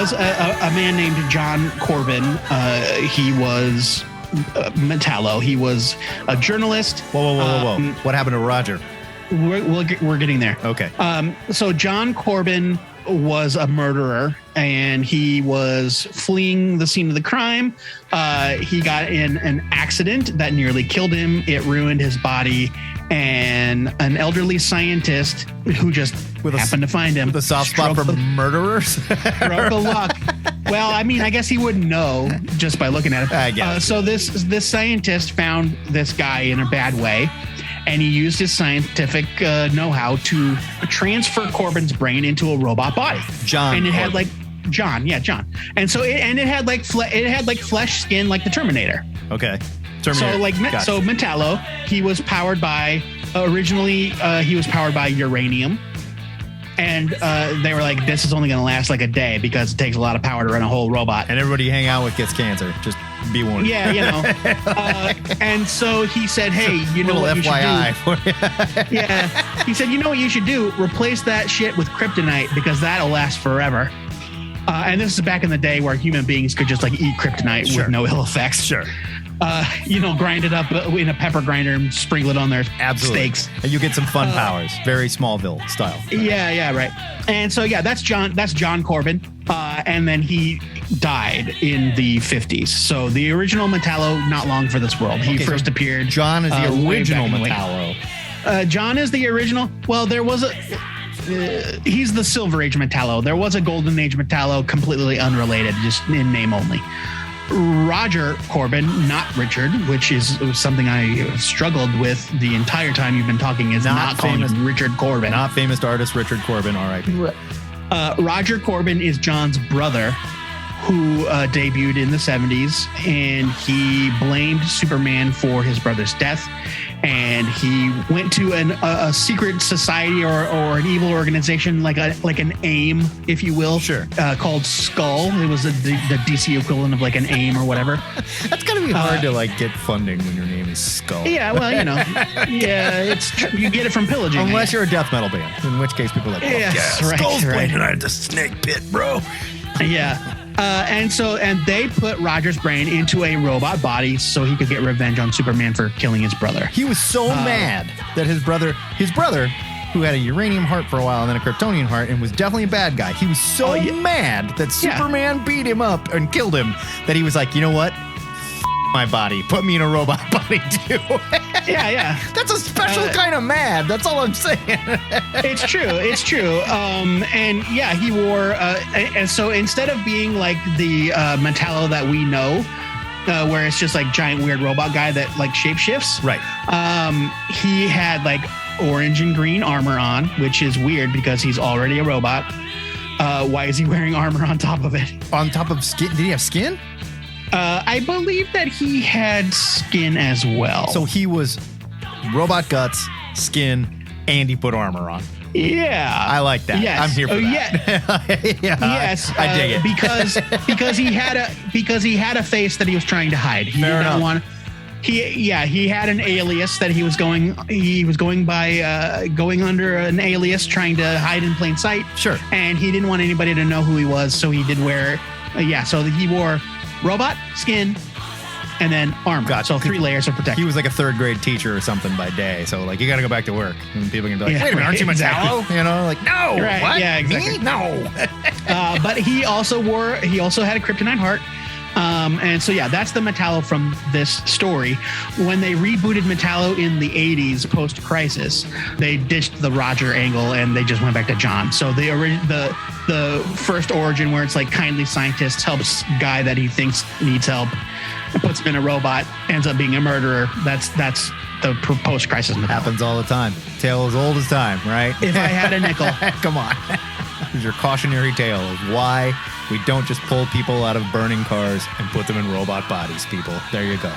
was a man named John Corbin. He was Metallo. He was a journalist. Whoa. What happened to Roger? We're getting there. Okay. So John Corbin was a murderer, and he was fleeing the scene of the crime. He got in an accident that nearly killed him. It ruined his body, and an elderly scientist who just happened to find him. With a soft spot for murderers? Broke the luck. Well, I mean, I guess he wouldn't know just by looking at it. I guess. So this scientist found this guy in a bad way, and he used his scientific know-how to transfer Corbin's brain into a robot body. John. And it had Corbin. like John. And so it had like flesh skin like the Terminator. Okay. Terminator. So Metallo, he was powered by uranium. And they were like, this is only going to last like a day because it takes a lot of power to run a whole robot. And everybody you hang out with gets cancer. Just be warned. Yeah, you know. And so he said, hey, you know what FYI you should do? Yeah. He said, you know what you should do? Replace that shit with kryptonite because that'll last forever. And this is back in the day where human beings could just like eat kryptonite with no ill effects. Sure. Grind it up in a pepper grinder and sprinkle it on their steaks. And you get some fun powers. Very Smallville style. Yeah, right. And so, that's John Corbin. And then he died in the 50s. So the original Metallo, not long for this world. He first appeared. John is the original Metallo. John is the original. Well, there was he's the Silver Age Metallo. There was a Golden Age Metallo, completely unrelated, just in name only. Roger Corbin, not Richard, which is something I struggled with the entire time you've been talking, is not calling him Richard Corbin. Not famous artist Richard Corbin, all right. Roger Corbin is John's brother, who debuted in the 70s, and he blamed Superman for his brother's death. And he went to a secret society or an evil organization, like an AIM, if you will, called Skull. It was the DC equivalent of like an AIM or whatever. That's gotta be hard to like get funding when your name is Skull. Yeah, well, you know, you get it from pillaging. Unless you're a death metal band, in which case people are like, Skull's playing tonight at the Snake Pit, bro. Yeah. And they put Roger's brain into a robot body so he could get revenge on Superman for killing his brother. He was so mad that his brother, who had a uranium heart for a while and then a Kryptonian heart and was definitely a bad guy. He was so mad that Superman beat him up and killed him that he was like, you know what? My body. Put me in a robot body too. Yeah. That's a special kind of mad. That's all I'm saying. It's true. He wore. And so instead of being like the Metallo that we know, where it's just like giant weird robot guy that like shapeshifts. Right. He had like orange and green armor on, which is weird because he's already a robot. Why is he wearing armor on top of it? On top of skin? Did he have skin? I believe that he had skin as well. So he was robot guts, skin, and he put armor on. Yeah. I like that. Yes. I'm here for that. Yes. I dig it. because he had a face that he was trying to hide. He Fair did not enough. want. He had an alias that he was going by, going under an alias, trying to hide in plain sight. Sure. And he didn't want anybody to know who he was, so he did wear. So he wore robot skin and then armor. Gotcha. So 3 layers of protection. He was like a 3rd grade teacher or something by day. So like, you got to go back to work and people can be like, Yeah, wait a minute, aren't you Metallo? exactly. You know, like, no, Right, what? yeah, exactly. Me? No. But he also had a kryptonite heart. And so, that's the Metallo from this story. When they rebooted Metallo in the 80s post-crisis, they ditched the Roger angle and they just went back to John. So the first origin where it's like kindly scientist helps guy that he thinks needs help and puts him in a robot, ends up being a murderer. That's the post-crisis Metallo. Happens all the time. Tale as old as time, right? If I had a nickel. Come on. Here's your cautionary tale of why we don't just pull people out of burning cars and put them in robot bodies, people. There you go.